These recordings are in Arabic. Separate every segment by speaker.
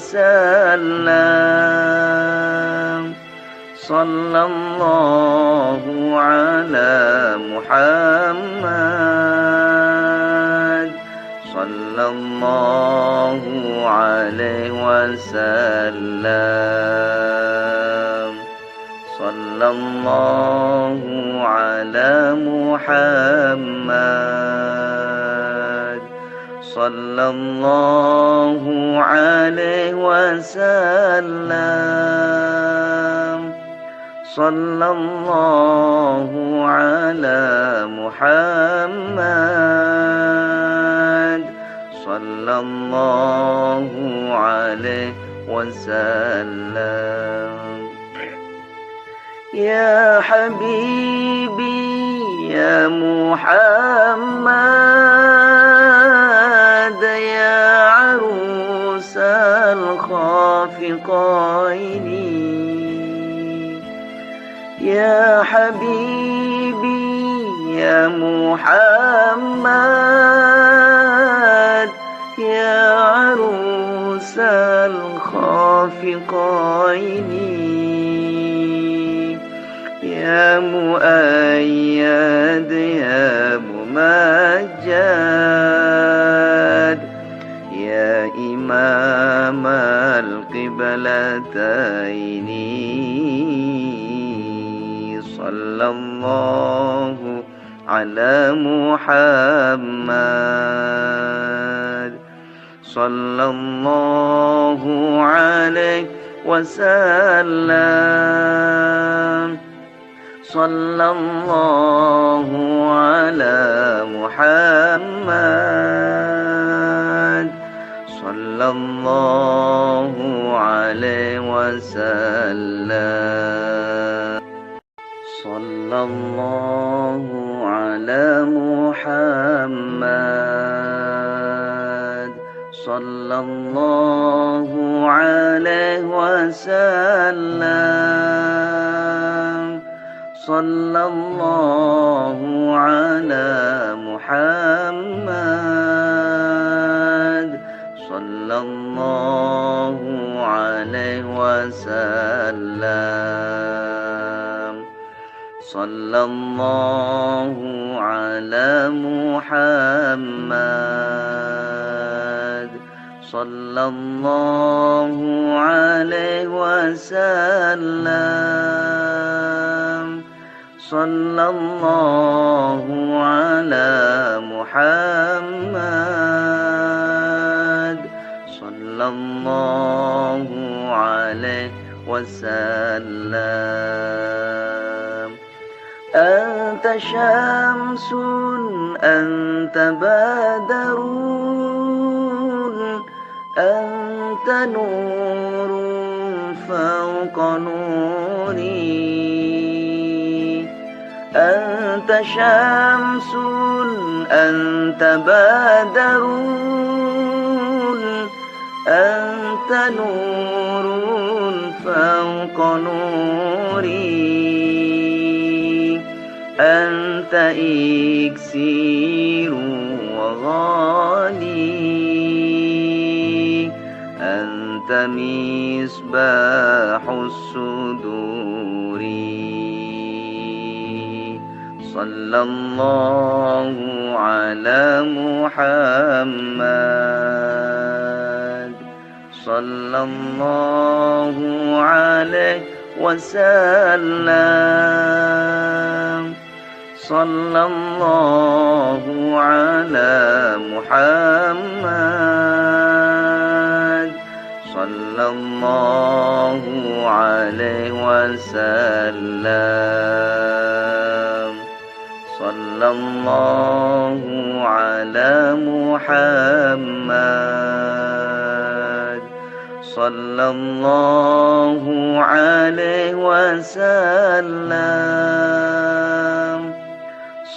Speaker 1: وسلم. صلى الله على محمد صلى الله عليه وسلم. صلى الله على محمد صلى الله عليه وسلم. صلى الله على محمد صلى الله عليه وسلم. يا حبيبي يا محمد يا عروس الخافقين. يا حبيبي يا محمد يا عروس الخافقين. يا مؤيد يا ممجد يا إمام القبلتين. صلى الله على محمد صلى الله عليه وسلم. صلى الله على محمد صلى الله عليه وسلم. صلى الله على محمد صلى الله عليه وسلم. صلى الله على محمد صلى الله عليه وسلم. صلى الله على محمد صلى الله عليه وسلم. صلى الله على محمد صلى الله عليه وسلم. أنت شمس أنت بدر أنت نور فوق نوري. أنت شمس أنت بدر أنت نور فوق نوري. أنت إكسير وغالي أنت مصباح الصدور. صلى الله على محمد صلى الله عليه وسلم. صلى الله على محمد صلى الله عليه وسلم. صلى الله على محمد صلى الله عليه وسلم.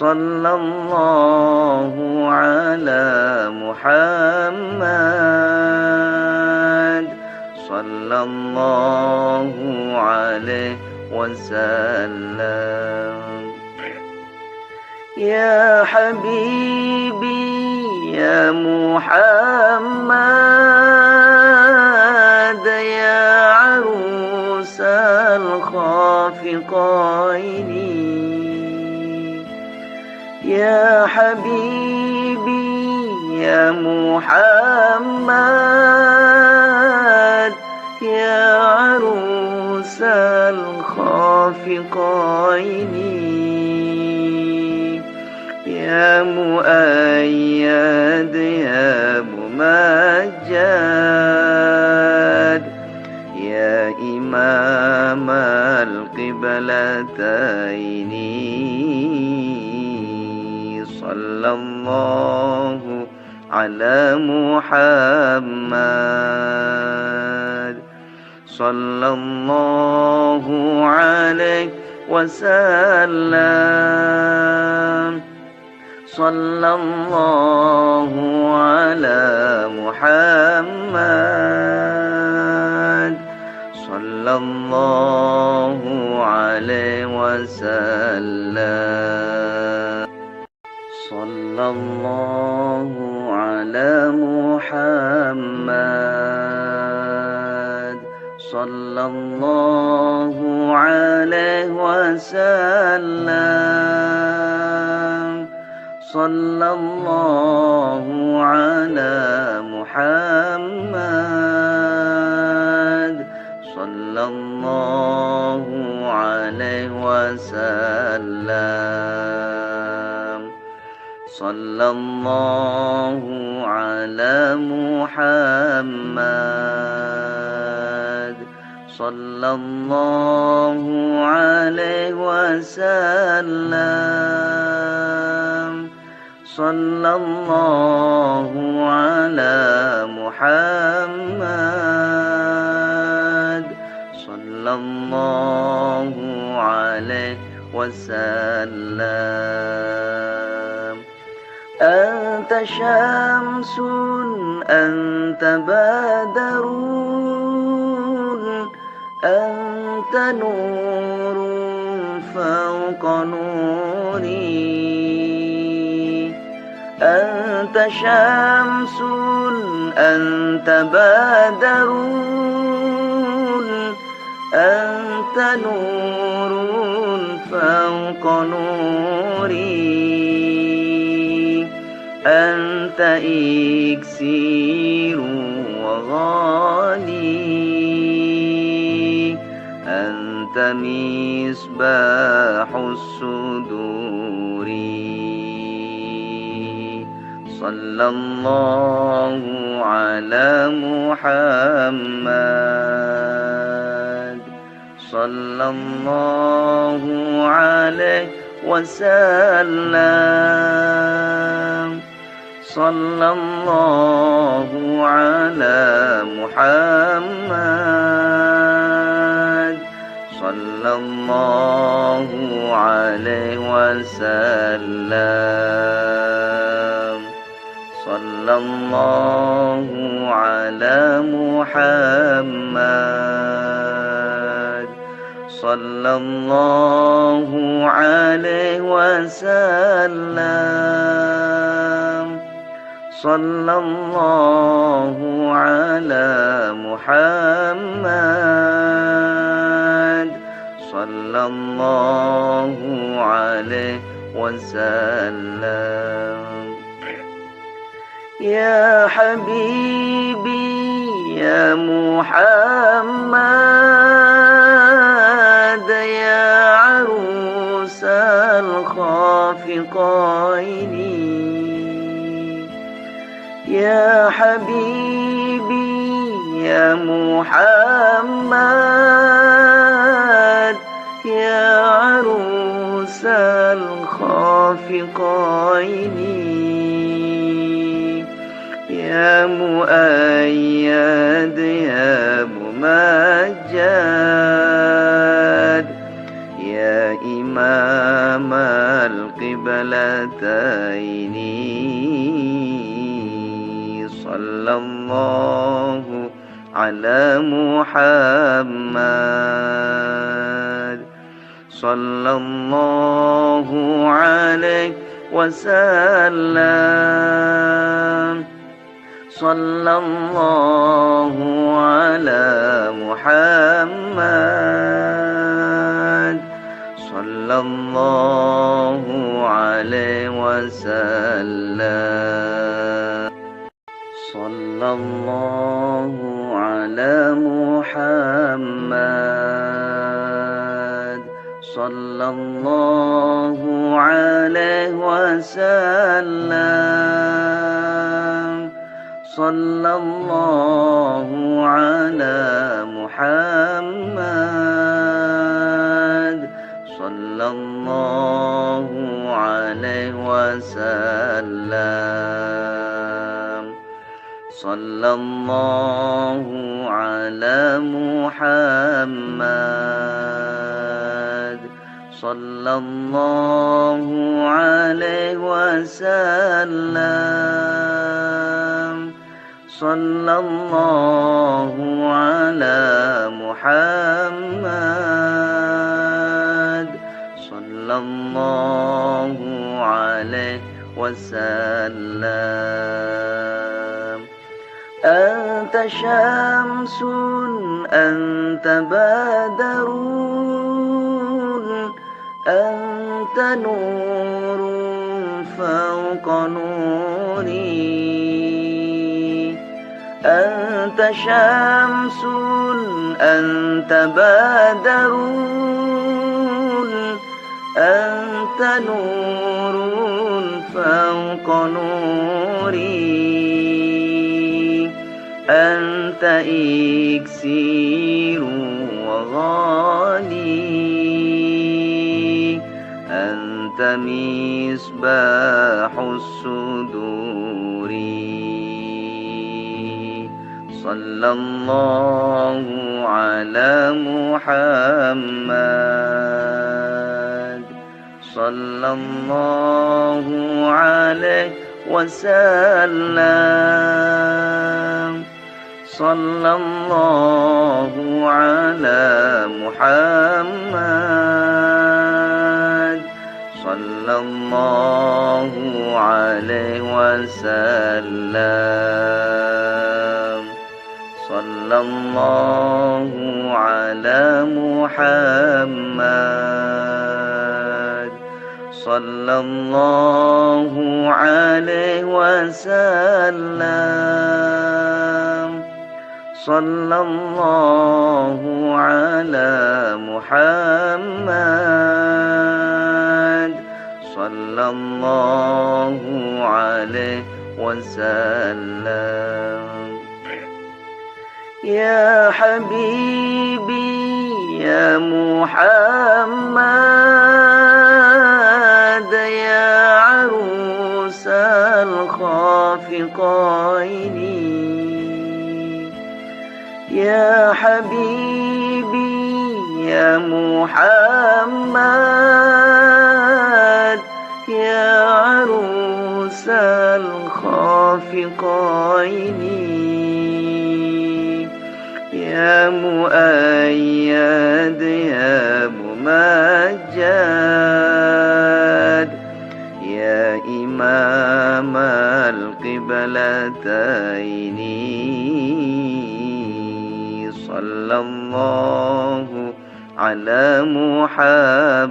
Speaker 1: صلى الله على محمد صلى الله عليه وسلم. يا حبيبي يا محمد الخافقين يا حبيبي يا محمد يا عروس الخافقين يا مؤيد يا ممجد يا إمام القبلتين صلى الله على محمد صلى الله عليه وسلم صلى الله على محمد صلى الله عليه وسلم صلى الله على محمد صلى الله عليه وسلم صلى الله على محمد صلى الله عليه وسلم صلى الله على محمد صلى الله عليه وسلم صلى الله على محمد صلى الله عليه وسلم أنت شمس أنت بدر أنت نور فوق نوري أنت شمس أنت بدر أنت نور فوق نوري أنت إكسير وغالي أنت مصباح الصدور صلى الله على محمد صلى الله عليه وسلم صلى الله على محمد صلى الله عليه وسلم صلى الله على محمد صلى الله عليه وسلم صلى الله على محمد صلى الله عليه وسلم يا حبيبي يا محمد يا عروس الخافقين يا حبيبي يا محمد يا عروس الخافقين يا مؤيد يا ممجد يا إمام القبلتين صلى الله على محمد صلى الله عليه وسلم صلى الله على محمد صلى الله عليه وسلم. صلى الله على محمد صلى الله عليه وسلم. صلى الله على محمد صلى الله عليه وسلم. صلى الله على محمد صلى الله عليه وسلم. صلى الله على محمد صلى الله عليه وسلم. أنت شمس أنت بدر أنت نور فوق نوري. أنت شمس أنت بدر أنت نور فوق نوري. أنت إكسير وغالي. أنت مصباح الصدور. صلى الله على محمد صلى الله عليه وسلم. صلى الله على محمد صلى الله عليه وسلم. صلى الله على محمد صلى الله عليه وسلم. صلى الله على محمد صلى الله عليه وسلم. يا حبيبي يا محمد يا عروس الخافقين. يا حبيبي يا محمد يا عروس الخافقين. يا مؤيد يا ممجد يا إمام القبلتين. صلى الله على محمد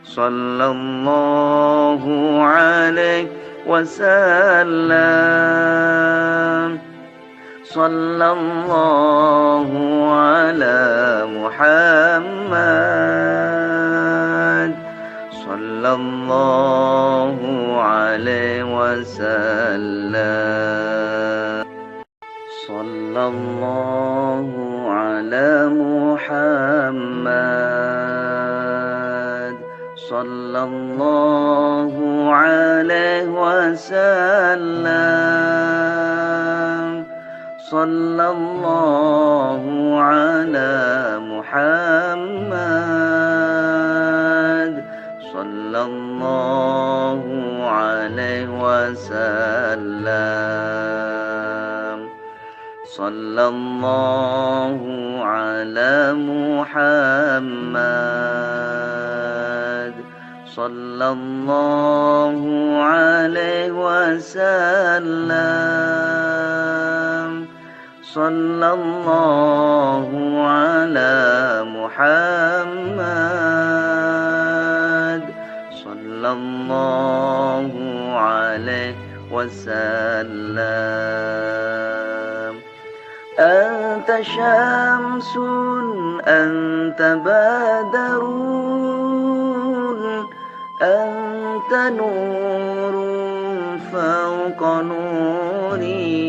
Speaker 1: صلى الله عليه وسلم. صلى الله على محمد صلى الله عليه وسلم. صلى الله على محمد صلى الله عليه وسلم. صلى الله على محمد صلى الله عليه وسلم. صلى الله على محمد صلى الله عليه وسلم. صلى الله على محمد صلى الله عليه وسلم. أنت شمس أنت بدر أنت نور فوق نوري.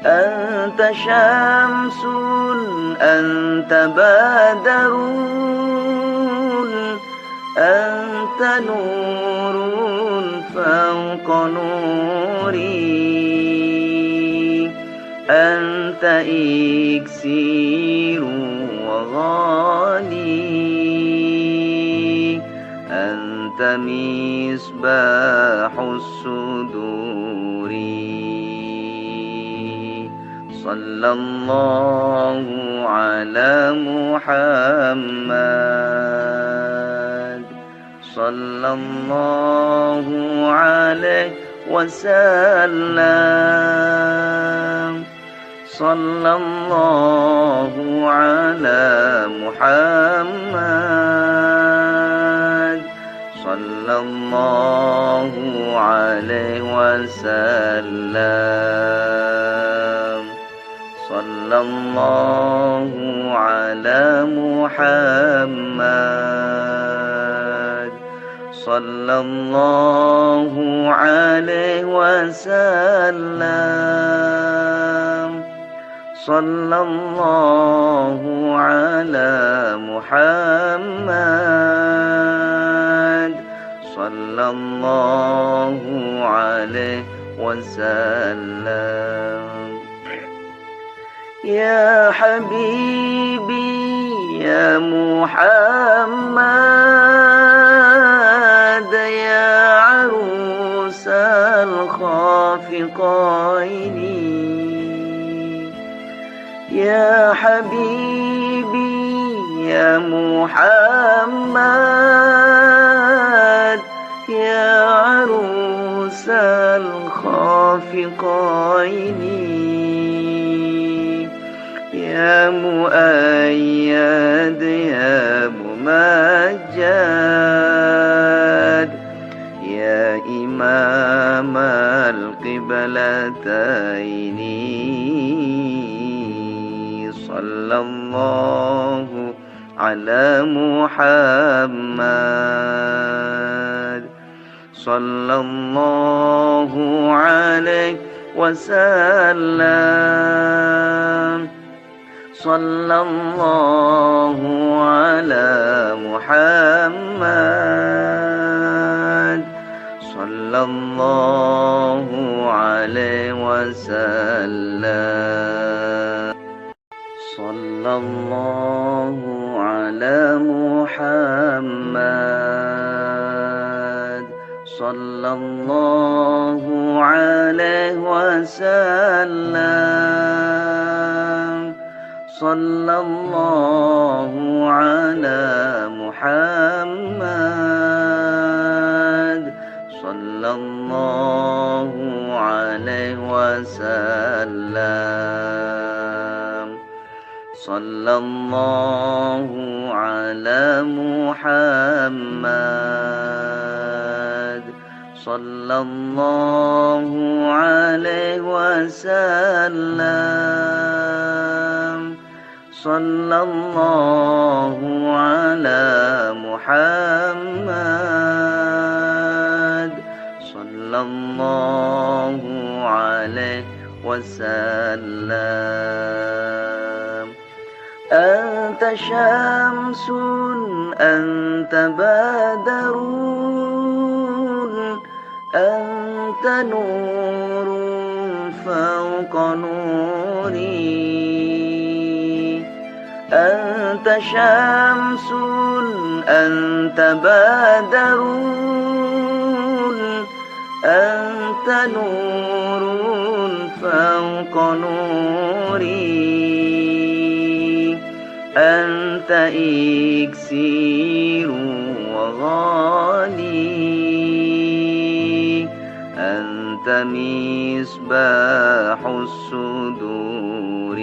Speaker 1: أنت شمس أنت بدر أنت نور فوق نوري. أنت إكسير وغالي أنت مصباح الصدور. صلى الله على محمد صلى الله عليه وسلم. صلى الله على محمد صلى الله عليه وسلم. صلى الله على محمد صلى الله عليه وسلم. صلى الله على محمد صلى الله عليه وسلم. يا حبيبي يا محمد يا عروس الخافقين. يا حبيبي يا محمد يا عروس الخافقين. يا مؤيد يا ممجد يا إمام القبلتين. صلى الله على محمد صلى الله عليه وسلم. صلى الله على محمد صلى الله عليه وسلم. صلى الله على محمد صلى الله عليه وسلم. صلى الله على محمد صلى الله عليه وسلم. صلى الله على محمد صلى الله عليه وسلم. صلى الله على محمد صلى الله عليه وسلم. أنت شمس أنت بدر أنت نور فوق نوري. أنت شمس أنت بدر أنت نور فوق نوري. أنت إكسير وغالي أنت مصباح الصدور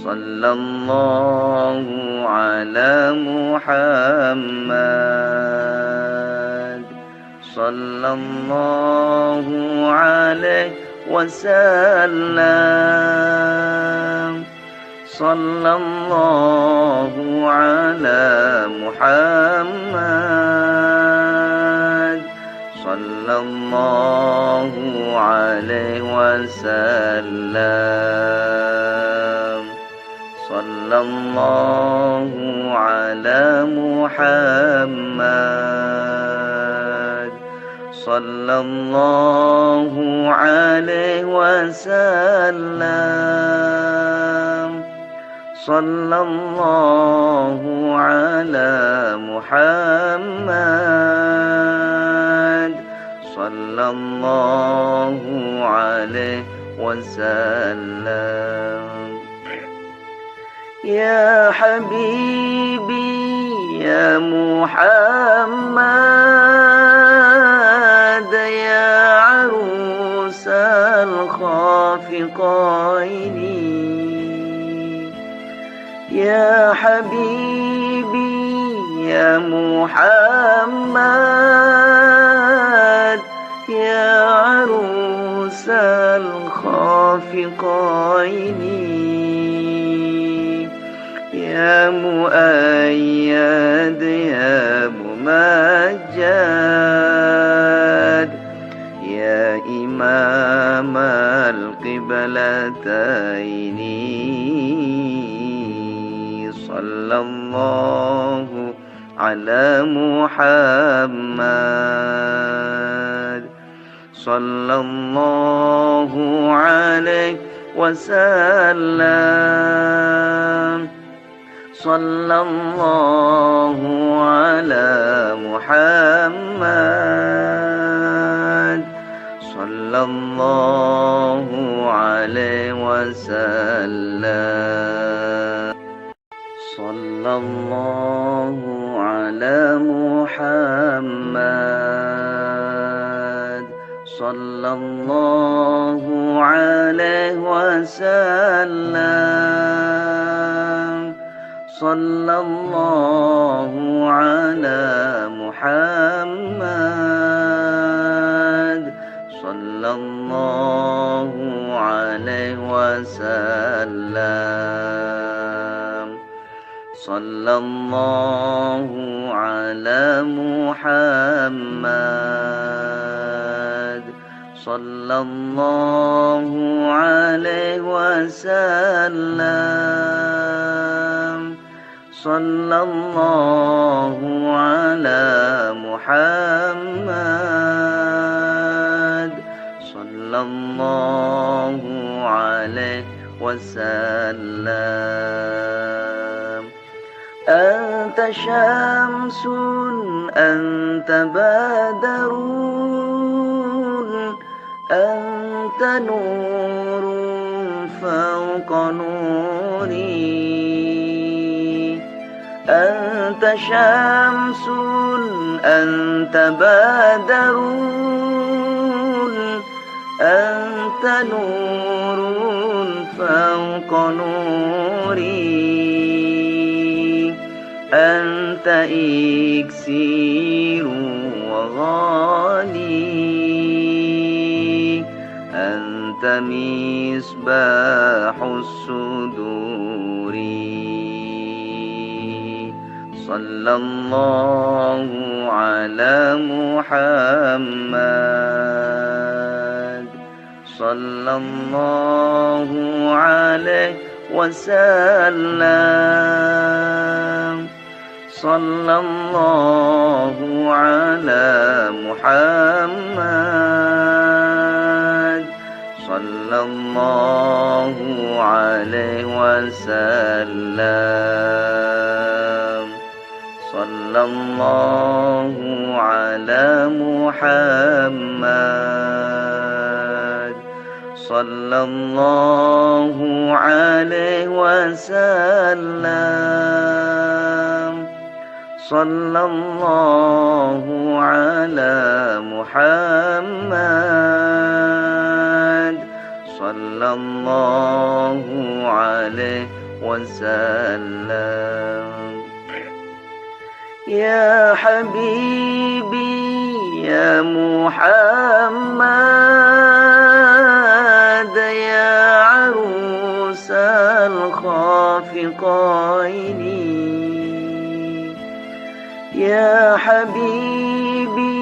Speaker 1: صلى الله على محمد صلى الله عليه وسلم صلى الله على محمد صلى الله عليه وسلم صلى الله على محمد صلى الله عليه وسلم صلى الله على محمد صلى الله عليه وسلم يا حبيبي يا محمد يا عروس الخافقين يا حبيبي يا محمد يا عروس الخافقين يا مؤيد يا ممجد يا إمام القبلتين صلى الله على محمد صلى الله عليه وسلم صلى الله على محمد صلى الله عليه وسلم صلى الله على محمد صلى الله عليه وسلم صلى الله على محمد صلى الله عليه وسلم صلى الله على محمد صلى الله عليه وسلم صلى الله على محمد صلى الله عليه وسلم أنت شمس أنت بدر أنت نور فوق نوري أنت شمس أنت بدر أنت نور فوق نوري أنت إكسير وغالي أنت مصباح الصدور صلى الله على محمد صلى الله عليه وسلم صلى الله على محمد صلى الله عليه وسلم صلى الله على محمد صلى الله عليه وسلم صلى الله على محمد صلى الله عليه وسلم. يا حبيبي يا محمد يا عروس الخافقين، يا حبيبي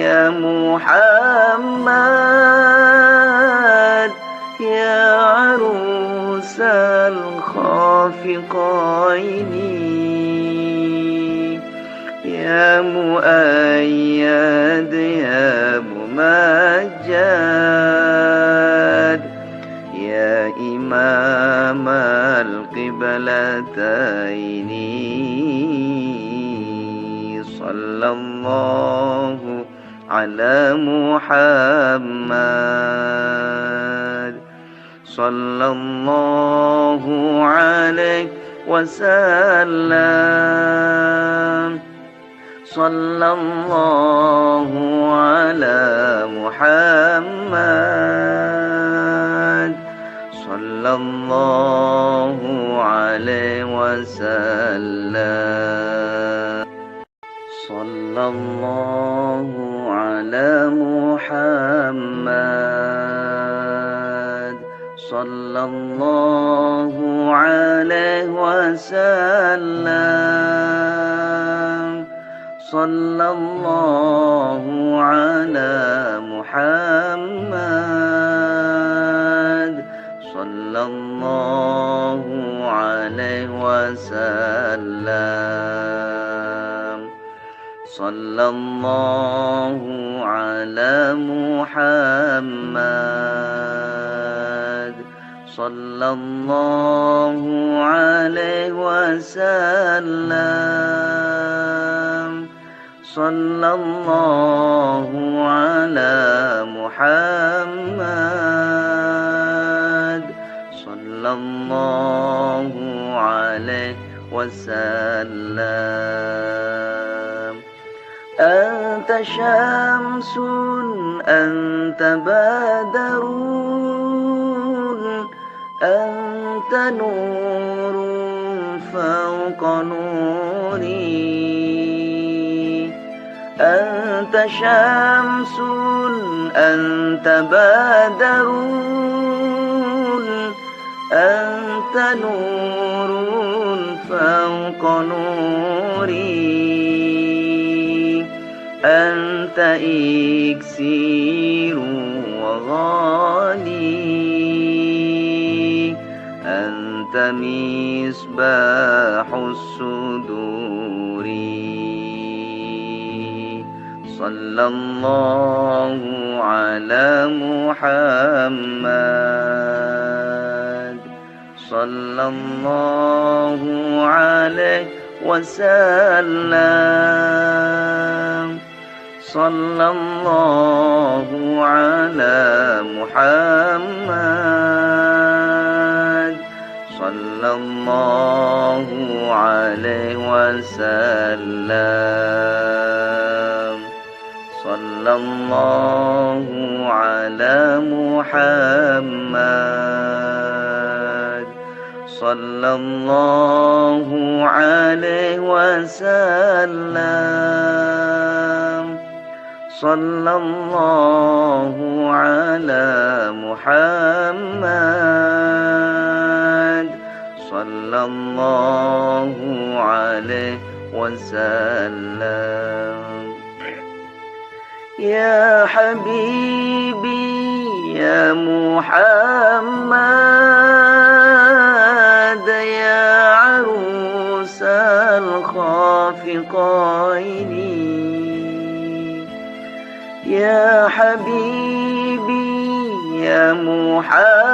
Speaker 1: يا محمد يا عروس الخافقين، يا مؤيد يا ممجد يا إمام القبلتين، صلى الله على محمد صلى الله عليه وسلم. صلى الله على محمد صلى الله عليه وسلم. صلى الله على محمد صلى الله عليه وسلم. صلى الله على محمد صلى الله عليه وسلم. صلى الله على محمد صلى الله عليه وسلم. صلى الله على محمد صلى الله عليه وسلم. أنت شمس أنت بدر أنت نور فوق نوري. أنت شمس أنت بدر أنت نور فوق نوري. أنت إكسير وغالي أنت مصباح الصدور. صلى الله على محمد صلى الله عليه وسلم. صلى الله على محمد صلى الله عليه وسلم. صلى الله على محمد صلى الله عليه وسلم. صلى الله على محمد صلى الله عليه وسلم. يا حبيبي يا محمد يا عروس الخافقين، يا حبيبي يا محمد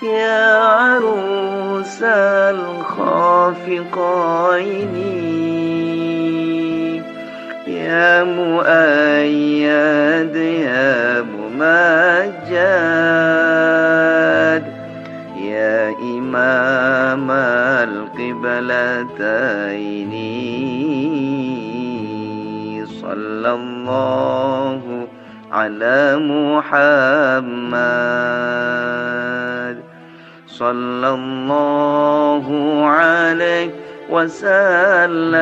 Speaker 1: يا عروس الخافقين، يا مؤيد يا ممجد يا إمام القبلتين، صلى الله على محمد صلى الله عليه وسلم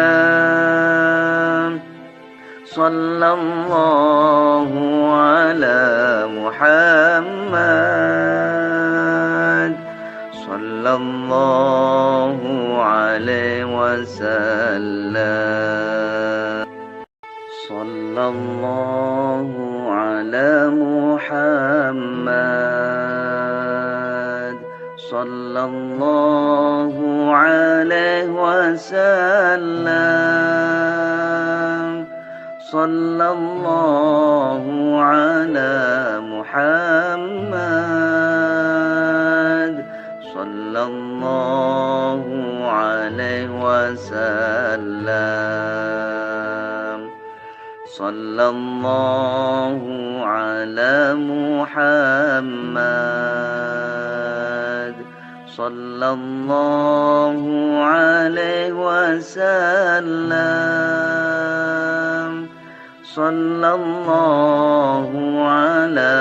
Speaker 1: صلى الله على محمد صلى الله عليه وسلم صلى الله على محمد صلى الله عليه وسلم صلى الله على محمد صلى الله عليه وسلم صلى الله على محمد صلى الله عليه وسلم صلى الله على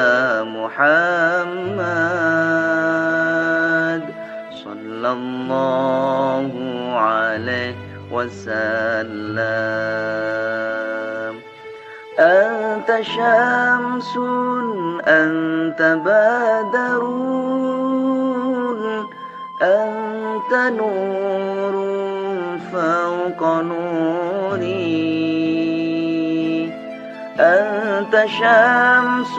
Speaker 1: محمد صلى الله عليه وسلم أنت شمس أنت بدر أنت نور فوق نوري أنت شمس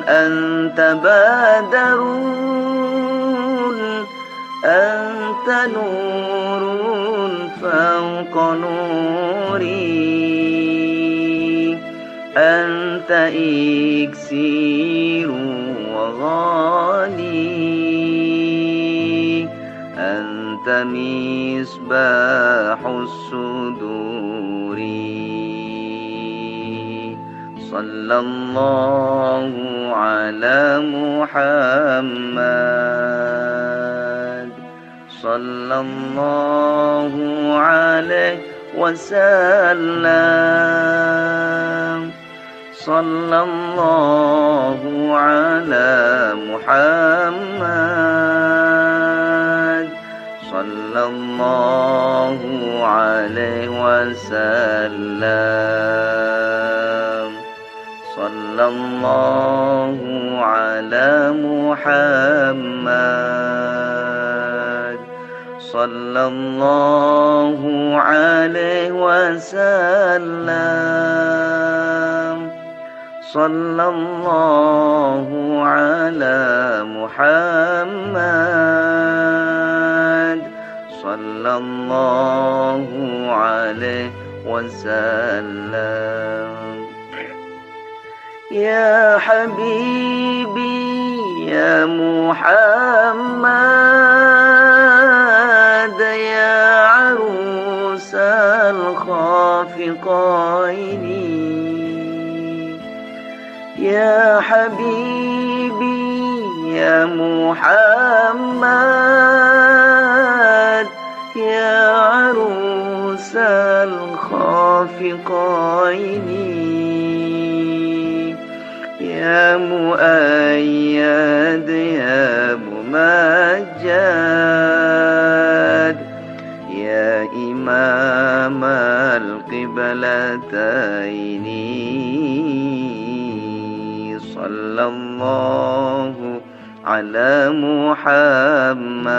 Speaker 1: أنت بدر أنت نور فوق نوري أنت إكسير وغالي أنت مصباح الصدور صلى الله على محمد صلى الله عليه وسلم صلى الله على محمد صلى الله عليه وسلم صلى الله على محمد صلى الله عليه وسلم صلى الله على محمد صلى الله عليه وسلم يا حبيبي يا محمد يا عروس الخافقين يا حبيبي يا محمد يا عروس الخافقين يا مؤيد يا ممجد يا إمام القبلتين صلى الله على محمد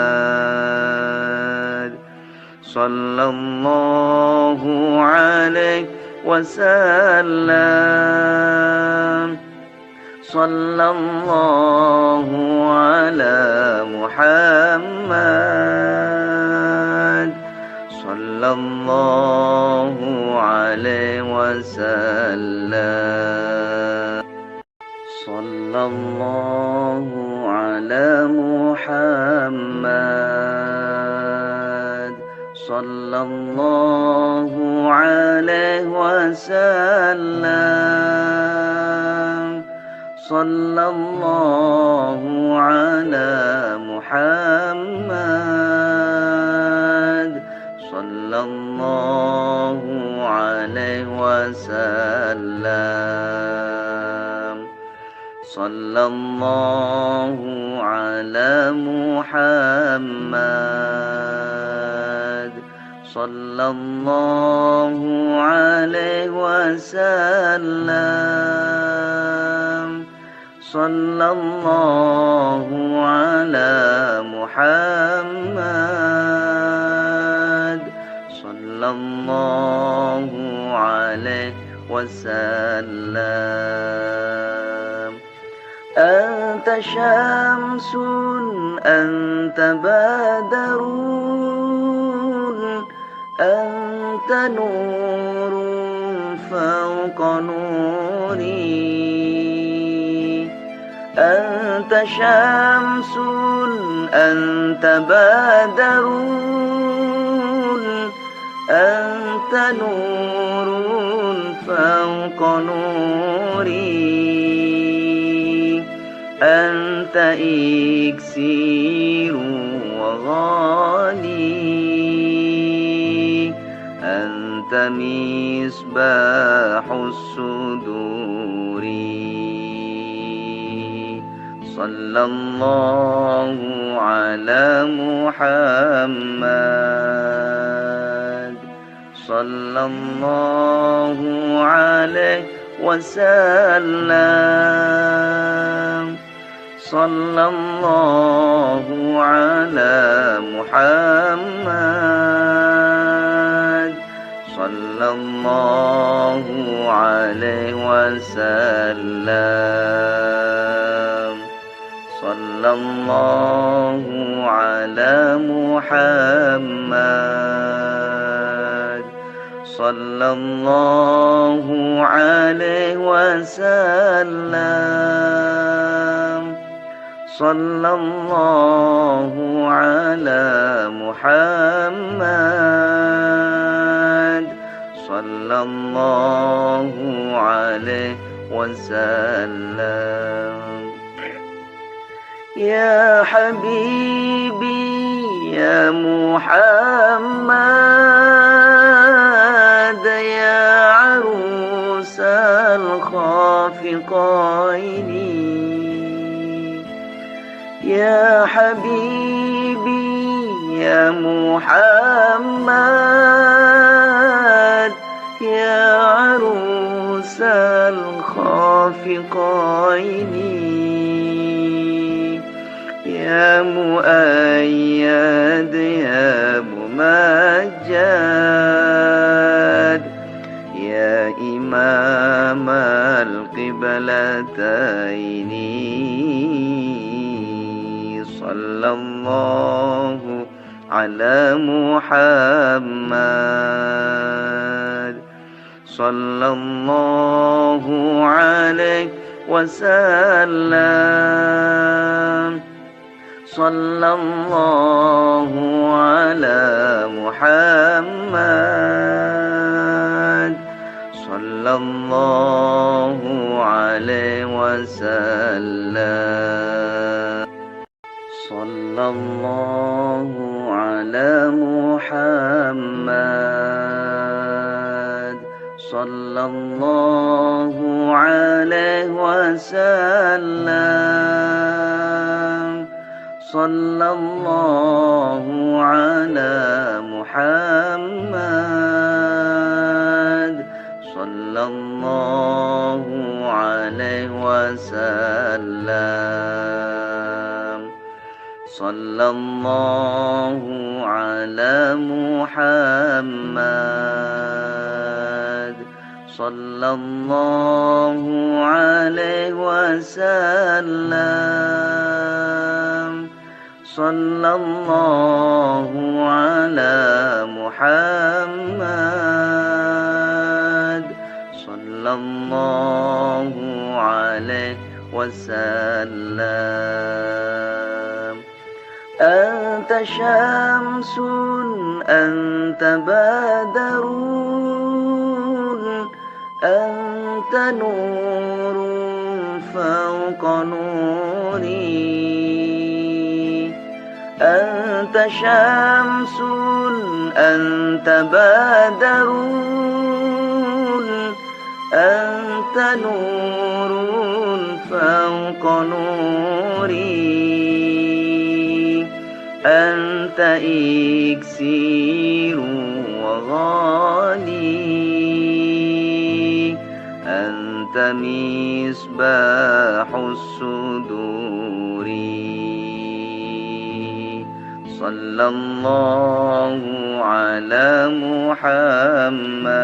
Speaker 1: صلى الله عليه وسلم صلى الله على محمد صلى الله عليه وسلم صلى الله على محمد صلى الله عليه وسلم صلى الله على محمد صلى الله عليه وسلم صلى الله على محمد صلى الله عليه وسلم صلى الله على محمد صلى الله عليه وسلم أنت شمس أنت بدر أنت نور فوق نوري أنت شمس أنت بدر أنت نور فوق نوري أنت إكسير وغالي أنت مصباح الصدور صلى الله على محمد صلى الله عليه وسلم صلى الله على محمد صلى الله عليه وسلم صلى الله على محمد صلى الله عليه وسلم صلى الله على محمد صلى الله عليه وسلم يا حبيبي يا محمد يا عروس الخافقين يا حبيبي يا محمد يا عروس الخافقين يا مؤيد يا ممجد يا إمام القبلتين صلى الله على محمد صلى الله عليه وسلم صلى الله على محمد صلى الله عليه وسلم صلى الله على محمد صلى الله عليه وسلم صلى الله على محمد صلى الله عليه وسلم صلى الله على محمد صلى الله عليه وسلم صلى الله على محمد صلى الله عليه وسلم أنت شمس أنت بدر أنت نور فوق نوري أنت شمس أنت بدر أنت نور فوق نوري أنت إكسير وغالي أنت مصباح الصدور صلى الله على محمد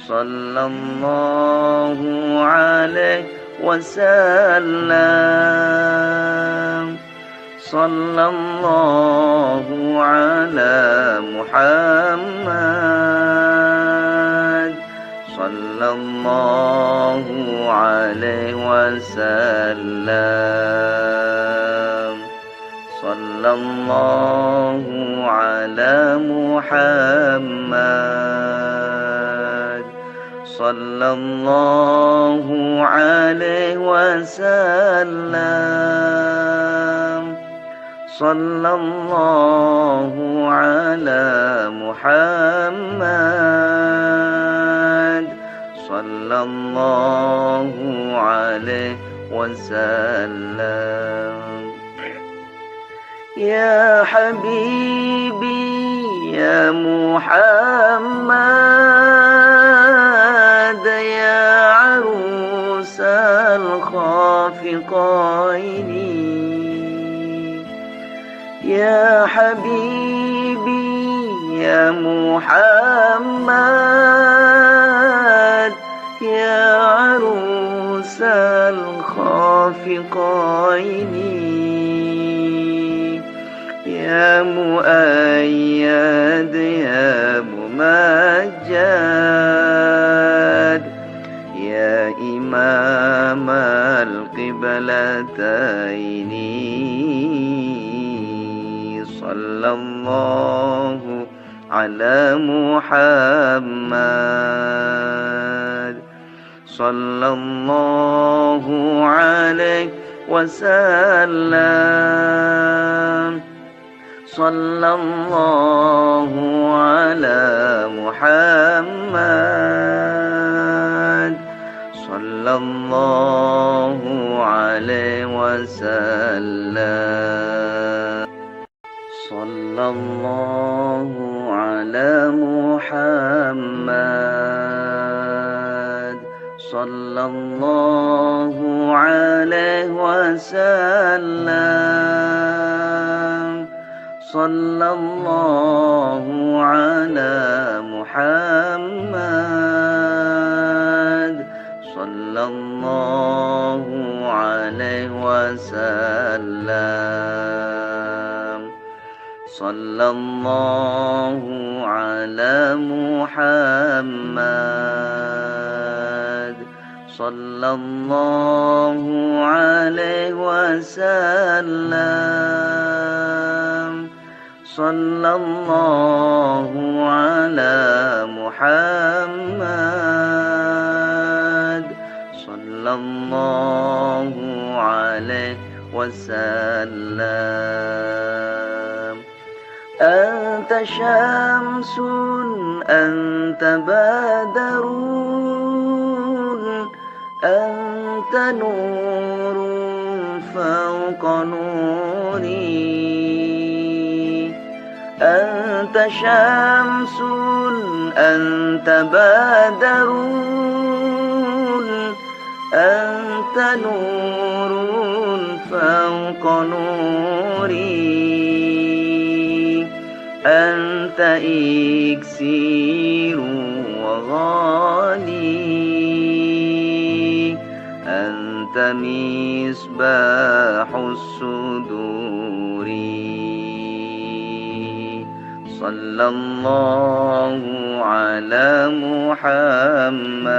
Speaker 1: صلى الله عليه وسلم صلى الله على محمد صلى الله عليه وسلم صلى الله على محمد صلى الله عليه وسلم صلى الله على محمد صلى الله عليه وسلم يا حبيبي يا محمد يا عروس الخافقين يا حبيبي يا محمد يا عروس الخافقين يا مؤيد يا ممجد يا إمام القبلتين صلى الله على محمد صلى الله عليه وسلم صلى الله على محمد صلى الله عليه وسلم صلى الله على محمد صلى الله عليه وسلم صلى الله على محمد صلى الله عليه وسلم صلى الله على محمد صلى الله عليه وسلم صلى الله على محمد صلى الله عليه وسلم أنت شمس أنت بدر أنت نور فوق نوري أنت شمس أنت بدر أنت نور فوق نوري أنت إكسير وغالي أنت مصباح الصدور صلى الله على محمد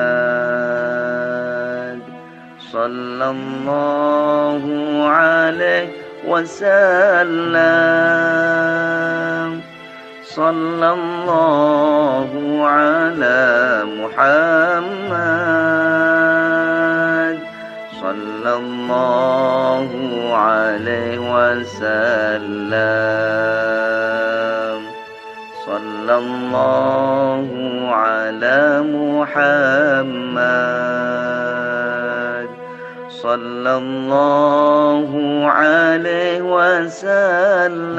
Speaker 1: صلى الله عليه وسلم صلى الله على محمد صلى الله عليه وسلم صلى الله على محمد صلى الله عليه وسلم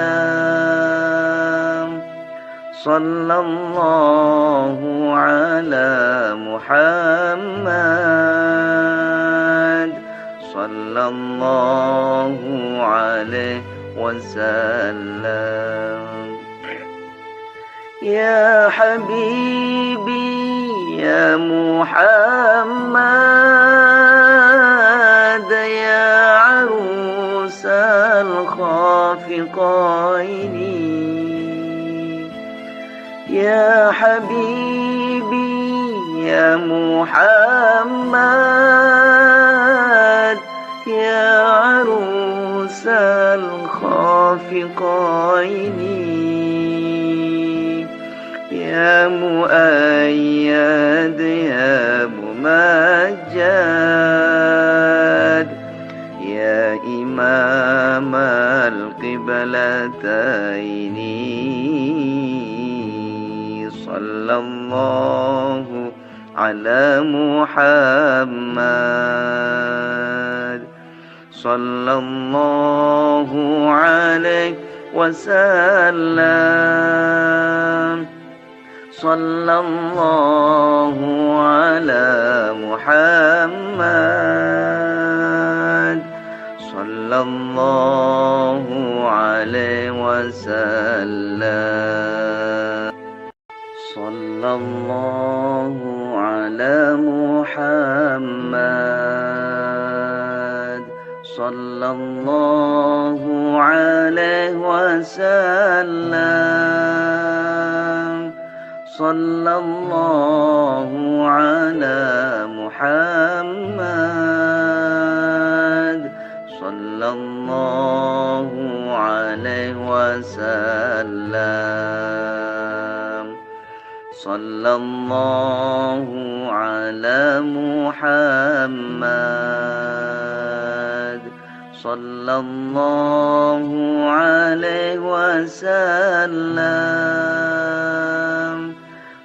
Speaker 1: صلى الله على محمد صلى الله عليه وسلم يا حبيبي يا محمد يا عروس الخافقين يا حبيبي يا محمد يا عروس الخافقين يا مؤيد يا ممجد يا إمام القبلتين صلى الله على محمد صلى الله عليه وسلم صلى الله على محمد صلى الله عليه وسلم صلى الله على محمد صلى الله عليه وسلم صلى الله على محمد صلى الله عليه وسلم صلى الله على محمد صلى الله عليه وسلم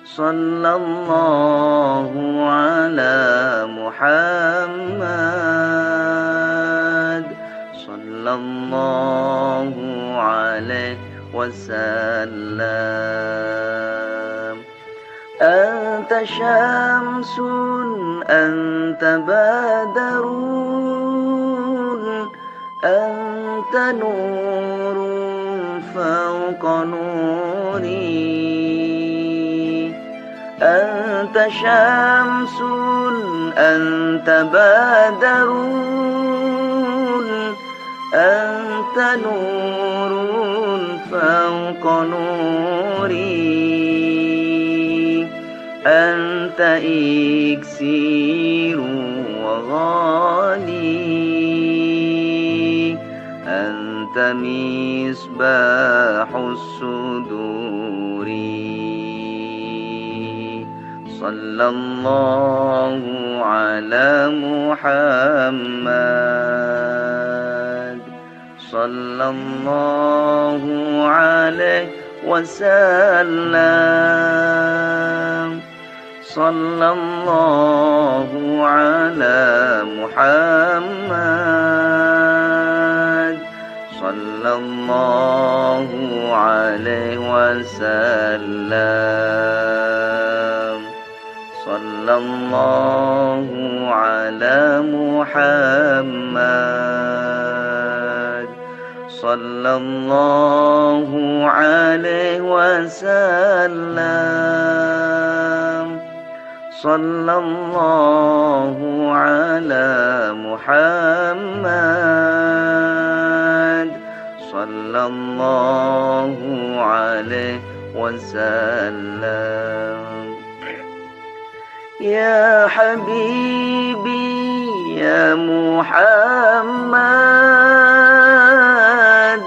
Speaker 1: صلى الله على محمد صلى الله عليه وسلم أنت شمس أنت بدر أنت نور فوق نوري أنت شمس أنت بدر أنت نور فوق نوري أنت إكسير وغالي أنت مصباح الصدور صلى الله على محمد صلى الله عليه وسلم صلى الله على محمد صلى الله عليه وسلم صلى الله على محمد صلى الله عليه وسلم صلى الله على محمد صلى الله عليه وسلم يا حبيبي يا محمد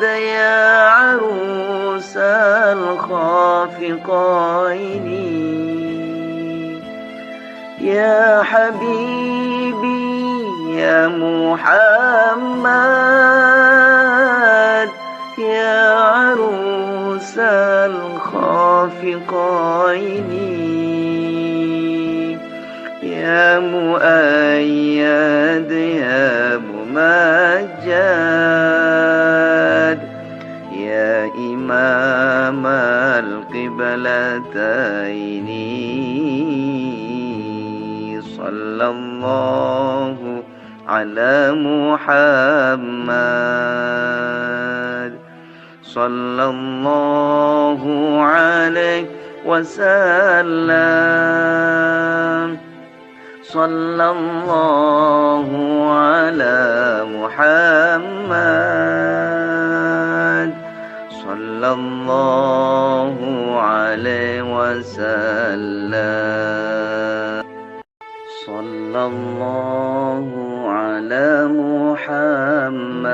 Speaker 1: يا عروس الخافقين يا حبيبي يا محمد يا عروس الخافقين يا مؤيد يا القبلتين صلى الله على محمد صلى الله عليه وسلم صلى الله على محمد صلى الله عليه وسلم صلى الله على محمد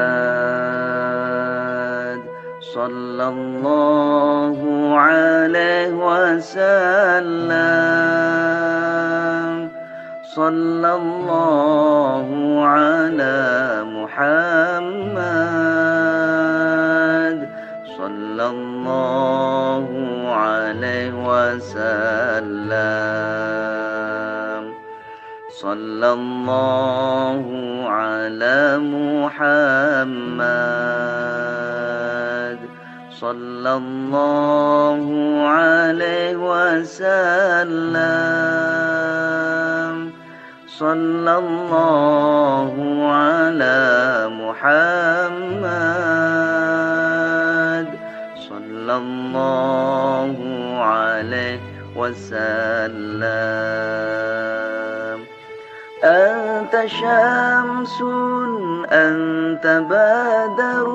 Speaker 1: صلى الله عليه وسلم صلى الله على محمد صلى الله عليه وسلم صلى الله على محمد صلى الله عليه وسلم صلى الله على محمد صلى الله عليه وسلم أنت شمس أنت بدر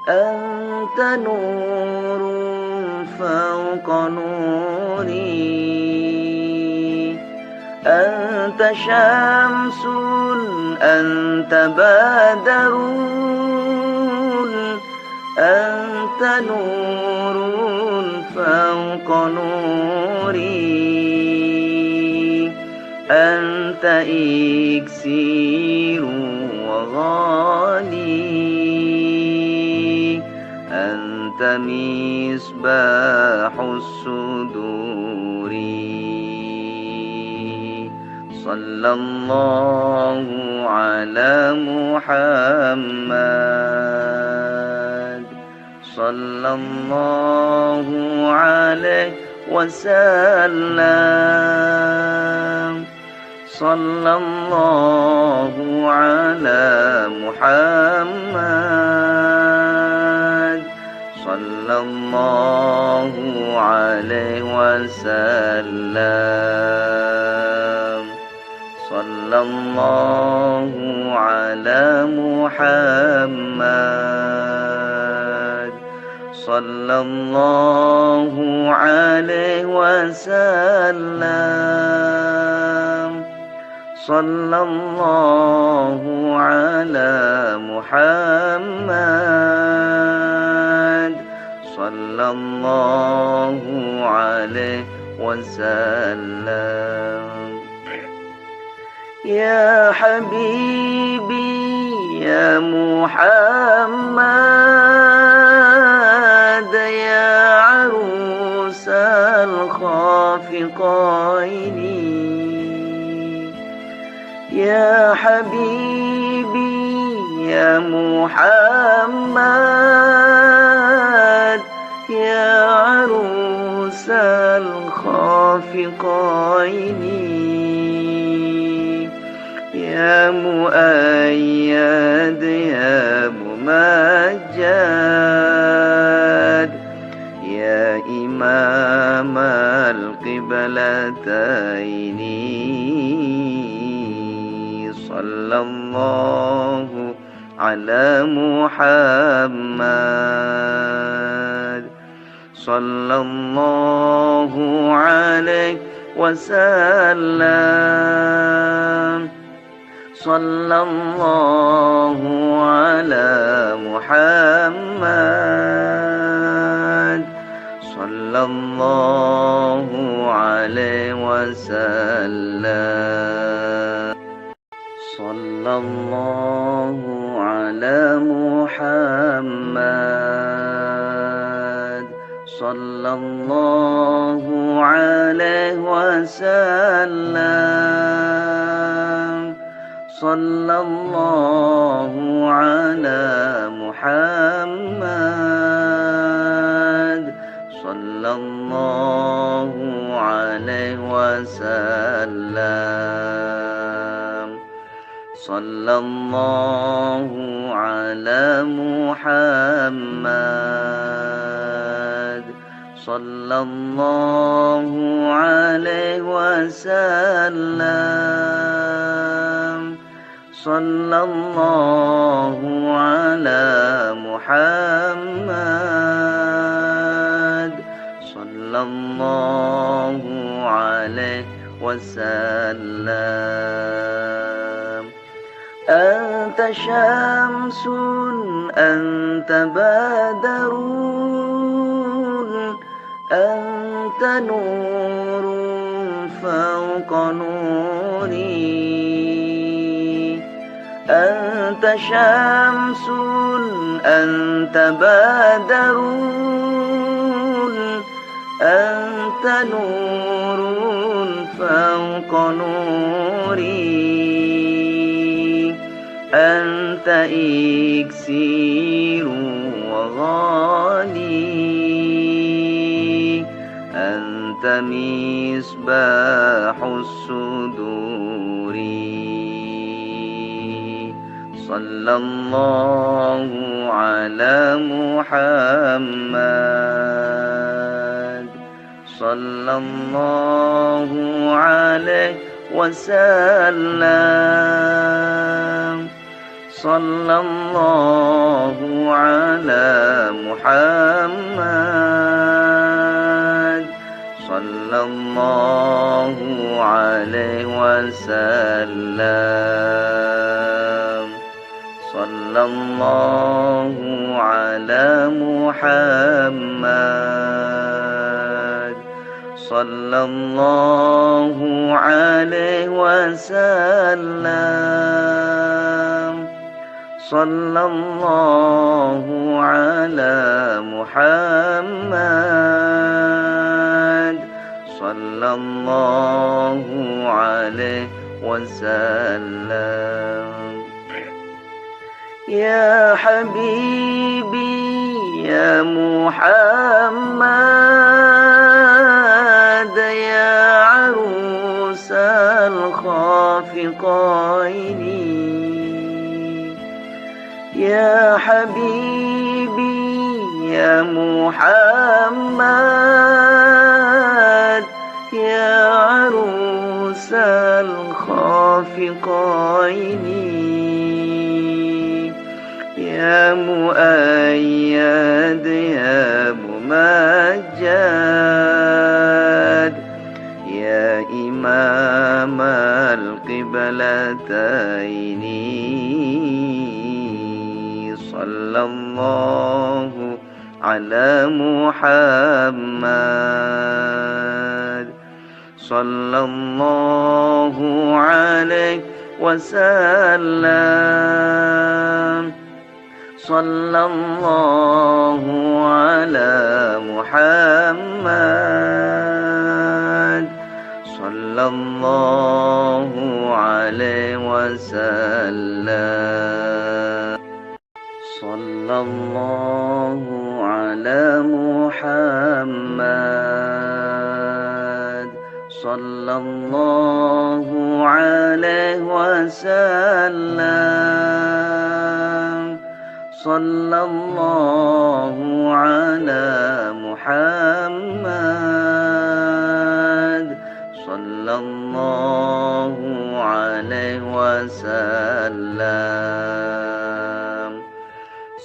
Speaker 1: أنت نور فوق نوري أنت شمس أنت بدر أنت نور فوق نوري أنت إكسير وغالي أنت مصباح الصدور صلى الله على محمد صلى الله عليه وسلم صلى الله على محمد صلى الله عليه وسلم صلى الله على محمد صلى الله عليه وسلم صلى الله على محمد صلى الله عليه وسلم يا حبيبي يا محمد يا عروس الخافقين يا حبيبي يا محمد يا عروس الخافقين يا مؤيد يا ممجد يا إمام القبلتين صلى الله على محمد صلى الله عليه وسلم صلى الله على محمد صلى الله عليه وسلم صلى الله على محمد صلى الله عليه وسلم صلى الله على محمد صلى الله عليه وسلم صلى الله على محمد صلى الله عليه وسلم صلى الله على محمد صلى الله عليه وسلم أنت شمس أنت بدر أنت نور فوق نوري أنت شمس أنت بدر أنت نور فوق نوري أنت إكسير وغالي أنت مصباح الصدور صلى الله على محمد صلى الله عليه وسلم صلى الله على محمد صلى الله عليه وسلم صلى الله على محمد صلى الله عليه وسلم صلى الله على محمد صلى الله عليه وسلم يا حبيبي يا محمد يا عروس الخافقين يا حبيبي يا محمد يا عروس الخافقين يا مؤيد يا ممجد يا إمام القبلتين صلى الله على محمد صلى الله عليه وسلم صلى الله على محمد صلى الله عليه وسلم صلى الله على محمد صلى الله عليه وسلم صلى الله على محمد صلى الله عليه وسلم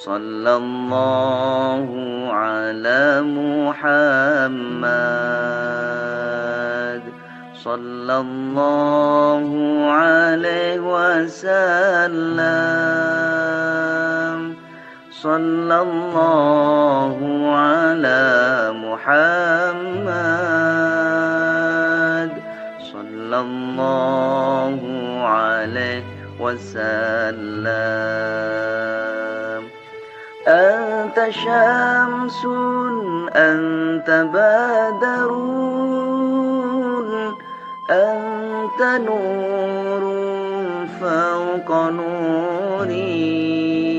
Speaker 1: صلى الله على محمد صلى الله عليه وسلم صلى الله على محمد صلى الله عليه وسلم أنت شمس أنت بدر أنت نور فوق نوري